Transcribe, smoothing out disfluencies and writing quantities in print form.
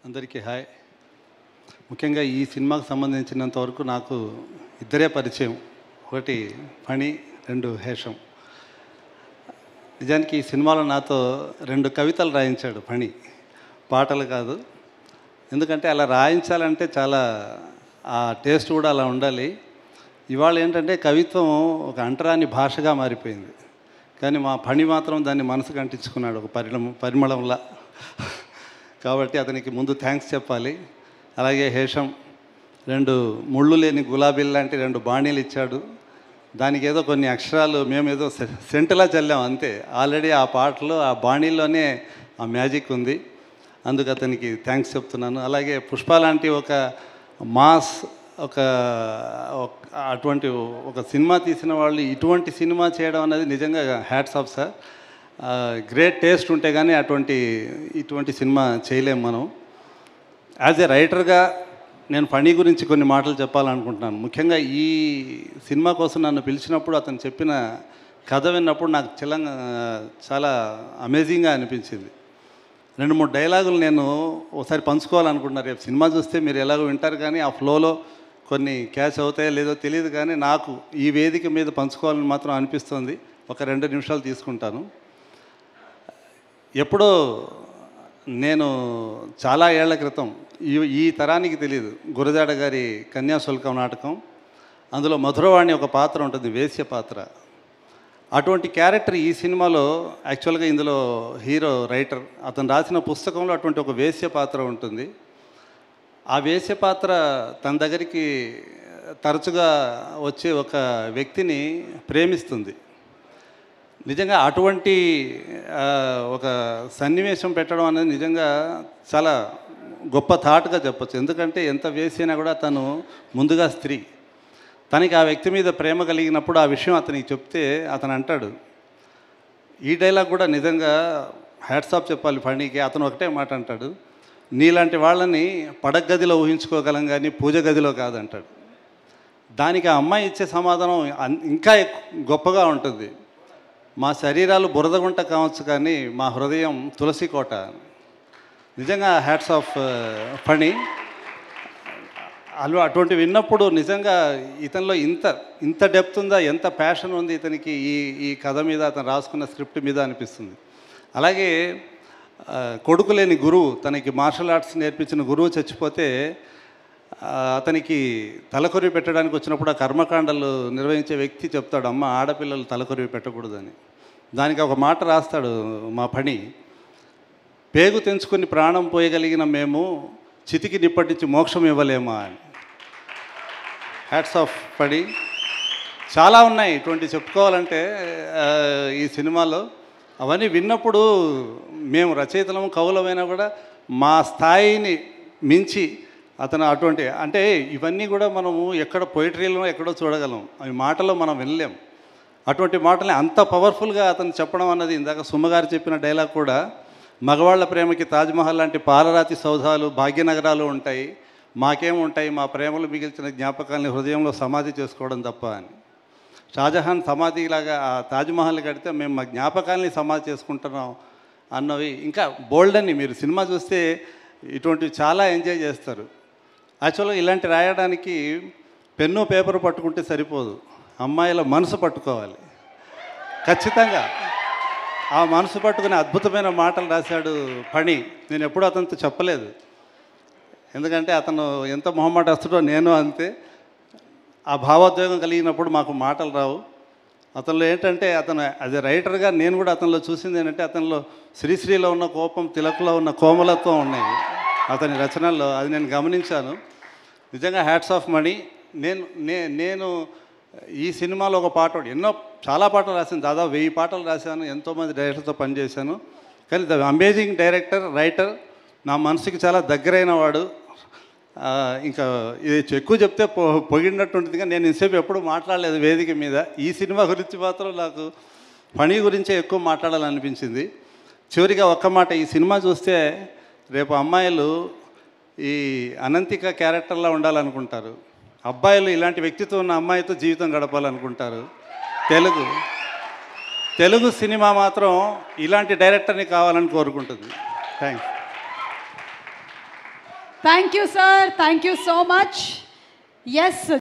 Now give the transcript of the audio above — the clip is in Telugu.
అందరికీ హాయ్. ముఖ్యంగా ఈ సినిమాకు సంబంధించినంత వరకు నాకు ఇద్దరే పరిచయం. ఒకటి ఫణి, రెండు హేషం. నిజానికి ఈ సినిమాలో నాతో 2 కవితలు రాయించాడు ఫణి, పాటలు కాదు. ఎందుకంటే అలా రాయించాలంటే చాలా ఆ టేస్ట్ కూడా అలా ఉండాలి. ఇవాళ ఏంటంటే కవిత్వం ఒక అంటరాని భాషగా మారిపోయింది. కానీ మా ఫణి మాత్రం దాన్ని మనసుకు అంటించుకున్నాడు ఒక పరిమళంలా. కాబట్టి అతనికి ముందు థ్యాంక్స్ చెప్పాలి. అలాగే హేషం 2 ముళ్ళు లేని గులాబీలు లాంటి 2 బాణీలు ఇచ్చాడు. దానికి ఏదో కొన్ని అక్షరాలు మేమేదో సెంటలా చల్లాం అంతే. ఆల్రెడీ ఆ పాటలో ఆ బాణీల్లోనే ఆ మ్యాజిక్ ఉంది. అందుకు అతనికి థ్యాంక్స్ చెప్తున్నాను. అలాగే పుష్ప లాంటి ఒక మాస్ అటువంటి ఒక సినిమా తీసిన వాళ్ళు ఇటువంటి సినిమా చేయడం అనేది నిజంగా hats off sir. Great taste ఉంటే కానీ ఇటువంటి సినిమా చేయలేము మనం. యాజ్ ఏ రైటర్గా నేను ఫణి గురించి కొన్ని మాటలు చెప్పాలనుకుంటున్నాను. ముఖ్యంగా ఈ సినిమా కోసం నన్ను పిలిచినప్పుడు అతను చెప్పిన కథ విన్నప్పుడు నాకు చాలా అమేజింగ్గా అనిపించింది. 2-3 డైలాగులు నేను ఒకసారి పంచుకోవాలనుకుంటున్నాను. రేపు సినిమా చూస్తే మీరు ఎలాగో వింటారు, కానీ ఆ ఫ్లోలో కొన్ని క్యాచ్ అవుతాయో లేదో తెలియదు, కానీ నాకు ఈ వేదిక మీద పంచుకోవాలని మాత్రం అనిపిస్తుంది. ఒక 2 నిమిషాలు తీసుకుంటాను. ఎప్పుడో నేను చాలా ఏళ్ల క్రితం, ఈ తరానికి తెలియదు, గురజాడ గారి కన్యాశుల్కం నాటకం, అందులో మధురవాణి ఒక పాత్ర ఉంటుంది, వేశ్య పాత్ర. అటువంటి క్యారెక్టర్ ఈ సినిమాలో యాక్చువల్గా ఇందులో హీరో రైటర్ అతను రాసిన పుస్తకంలో అటువంటి ఒక వేశ్య పాత్ర ఉంటుంది. ఆ వేశ్య పాత్ర తన దగ్గరికి తరచుగా వచ్చే ఒక వ్యక్తిని ప్రేమిస్తుంది. నిజంగా అటువంటి ఒక సన్నివేశం పెట్టడం అనేది నిజంగా చాలా గొప్ప థాట్గా చెప్పచ్చు. ఎందుకంటే ఎంత వేసినా కూడా తను ముందుగా స్త్రీ, తనకి ఆ వ్యక్తి మీద ప్రేమ కలిగినప్పుడు ఆ విషయం అతనికి చెప్తే అతను అంటాడు. ఈ డైలాగ్ కూడా నిజంగా హ్యాట్స్ ఆఫ్ చెప్పాలి ఫణికి. అతను ఒకటే మాట అంటాడు, నీలాంటి వాళ్ళని పడక గదిలో ఊహించుకోగలం కానీ పూజ గదిలో కాదంటాడు. దానికి ఆ అమ్మాయి ఇచ్చే సమాధానం ఇంకా గొప్పగా ఉంటుంది. మా శరీరాలు బురదగుంట కావచ్చు కానీ మా హృదయం తులసి కోట. నిజంగా హ్యాట్స్ ఆఫ్ ఫణి. అటువంటి విన్నప్పుడు నిజంగా ఇతనిలో ఇంత డెప్త్ ఉందా, ఎంత ప్యాషన్ ఉంది ఇతనికి ఈ కథ మీద, అతను రాసుకున్న స్క్రిప్ట్ మీద అనిపిస్తుంది. అలాగే కొడుకు లేని గురువు, తనకి మార్షల్ ఆర్ట్స్ నేర్పించిన గురువు చచ్చిపోతే అతనికి తలకొరివి పెట్టడానికి వచ్చినప్పుడు ఆ కర్మకాండలు నిర్వహించే వ్యక్తి చెప్తాడు, అమ్మ ఆడపిల్లలు తలకొరివి పెట్టకూడదని. దానికి ఒక మాట రాస్తాడు మా ఫణి, పేగు తెంచుకుని ప్రాణం పోయగలిగిన మేము చితికి నిప్పటించి మోక్షం ఇవ్వలేమా అని. Hats off Phani. చాలా ఉన్నాయి ఇటువంటి చెప్పుకోవాలంటే ఈ సినిమాలో. అవన్నీ విన్నప్పుడు మేము రచయితలము కవులమైనా కూడా మా స్థాయిని మించి అతను అటువంటి, అంటే ఇవన్నీ కూడా మనము ఎక్కడ పొయిటరీలో ఎక్కడో చూడగలం, అవి మాటలో మనం వినలేం. అటువంటి మాటల్ని అంత పవర్ఫుల్గా అతను చెప్పడం అన్నది, ఇందాక సుమ్మగారు చెప్పిన డైలాగ్ కూడా, మగవాళ్ళ ప్రేమకి తాజ్మహల్ లాంటి పాలరాతి సౌధాలు భాగ్యనగరాలు ఉంటాయి, మాకేముంటాయి, మా ప్రేమలు మిగిల్చిన జ్ఞాపకాలని హృదయంలో సమాధి చేసుకోవడం తప్ప అని. షాజహాన్ సమాధిలాగా ఆ తాజ్మహల్ కడితే మేము మా జ్ఞాపకాలని సమాధి చేసుకుంటున్నాం అన్నవి ఇంకా బోల్డ్. మీరు సినిమా చూస్తే ఇటువంటివి చాలా ఎంజాయ్ చేస్తారు. యాక్చువల్గా ఇలాంటి రాయడానికి పెన్ను పేపర్ పట్టుకుంటే సరిపోదు, అమ్మాయిల మనసు పట్టుకోవాలి ఖచ్చితంగా. ఆ మనసు పట్టుకునే అద్భుతమైన మాటలు రాశాడు ఫణి. నేను ఎప్పుడూ అతనితో చెప్పలేదు, ఎందుకంటే అతను ఎంత మొహమాటస్తుడో నేను అంతే. ఆ భావోద్వేగం కలిగినప్పుడు మాకు మాటలు రావు. అతనిలో ఏంటంటే, అతను యాజ్ ఎ రైటర్గా నేను కూడా అతనిలో చూసింది ఏంటంటే, అతనిలో శ్రీశ్రీలో ఉన్న కోపం, తిలకులో ఉన్న కోమలత్వం ఉన్నాయి అతని రచనల్లో. అది నేను గమనించాను. నిజంగా హ్యాట్స్ ఆఫ్ మణి. నేను ఈ సినిమాలో ఒక పాట, చాలా పాటలు రాశాను, దాదాపు 1000 పాటలు రాశాను, ఎంతోమంది డైరెక్టర్తో పనిచేశాను. కానీ ద అమేజింగ్ డైరెక్టర్, రైటర్, నా మనసుకి చాలా దగ్గరైన వాడు. ఇంకా ఇది ఎక్కువ చెప్తే పొగిడినట్టు ఉంటుంది, కానీ నేను ఇంతసేపు ఎప్పుడు మాట్లాడలేదు వేదిక మీద. ఈ సినిమా గురించి మాత్రం నాకు ఫణి గురించే ఎక్కువ మాట్లాడాలనిపించింది. చివరిగా ఒక్క మాట, ఈ సినిమా చూస్తే రేపు అమ్మాయిలు ఈ అనంతిక క్యారెక్టర్లా ఉండాలనుకుంటారు, అబ్బాయిలు ఇలాంటి వ్యక్తిత్వం ఉన్న అమ్మాయితో జీవితం గడపాలనుకుంటారు. తెలుగు సినిమా మాత్రం ఇలాంటి డైరెక్టర్ని కావాలని కోరుకుంటుంది. Thanks. Thank you sir, thank you so much. Yes,